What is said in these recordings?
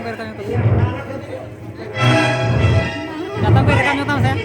datang ke rekan YouTube. Datang ke rekan YouTube saya.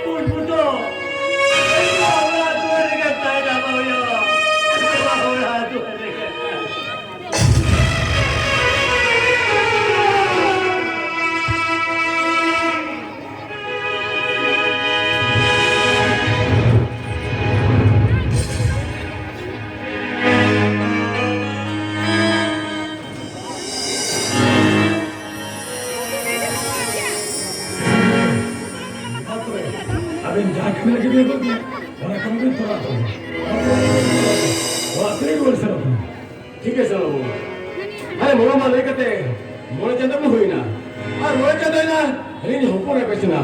Pulputo, wala tuwari ka tayo na mo yun. Wala tuwari ka tayo. Abin jangan kami lagi bebas ni. Orang kami ni थोड़ा तो. Wah, sering बोल sir. ठीक है चलो अरे मोला मा लेके ते मोला चंदा में हुई ना और मोला चंदा ना अरे नहीं हो पूरा कुछ ना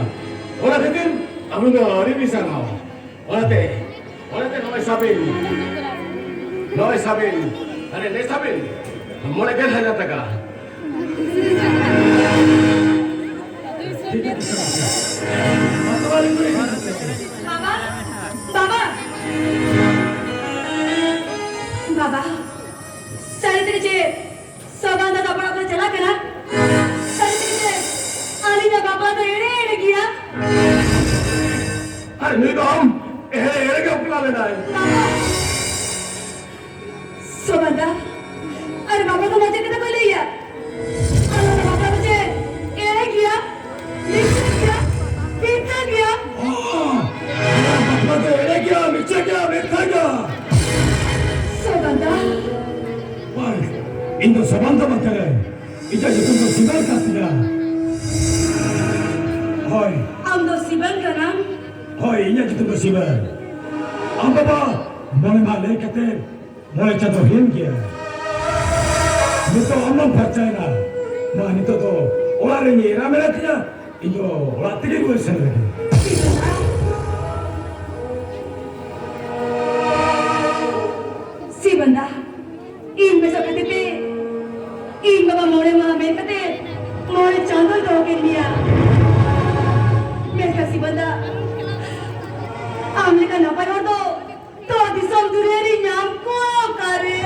और फिर हम लोग अरे भी सर ना और ते नॉय साबिन अरे नहीं साबिन मोला क्या था जाता का ठीक है सर. मतवाली कोई. बाबा बाबा बाबा सावित्रीचे सभांदा आपण चला करा सावित्रीचे आणि ना बाबा तो येणे गिया अरे नहीं तो हम ये क्या उपला लेना है बाबा सभांदा अरे बाबा तो माझे किती बोलले या आणि बाबा म्हणजे येणे गिया लिखून गया पीता गया मतलब तो ये क्या मिक्सर क्या मिक्सर क्या. सभांदा Wah, Indo sabanda makanya. Ija jepun tu sinar kasih. Hoi, आमदो सिबन का नाम hoi, inya jepun tu sinar. Am bapa, mana malah kata, mana cakap him kia. Itu amam percaya na. Mana itu tu orang ini ramai dia. Indo orang tinggi dua sen lagi. सिबंदा in में सब कहते in बाबा मोड़े वहां में कहते मोड़े चांदों दो के लिया मेरे का सिबंदा आमने का नपर और तो दिसम दुरेरी नाम को करे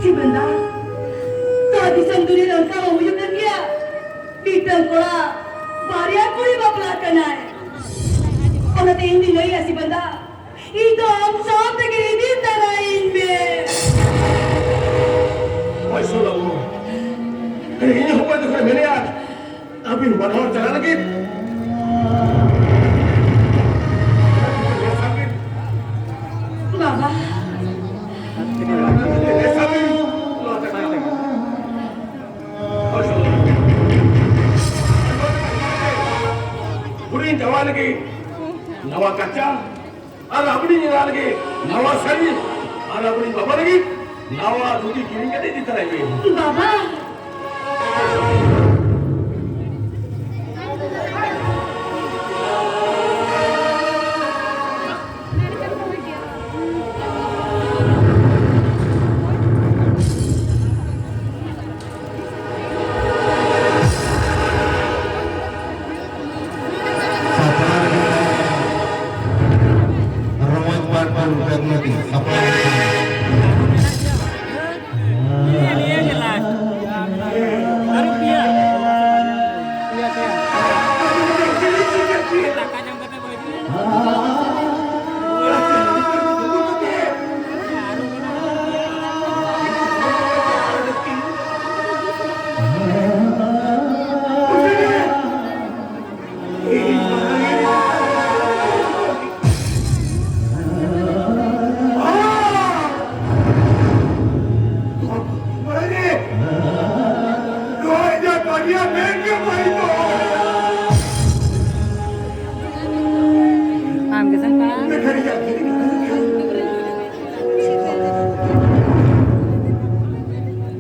सिबंदा तो दिसम दुरेरी उनका वो मुझे कर गया पीतल कोड़ा बारिया कोई बपला करना है और ते इन दिन नहीं है सिबंदा itu om sob de ini tarain be भाई सुन लो ये हुआ तो फिर मैंने यार अभी वन और चला लगी बाबा पूरी जवान की नवा कच्चा और अपनी निवाल की नवा सही और अपनी बाबा की नवा दूधी कीड़ी के नहीं दिखता रही बाबा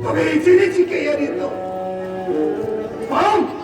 Oke, sini sih kayak gitu.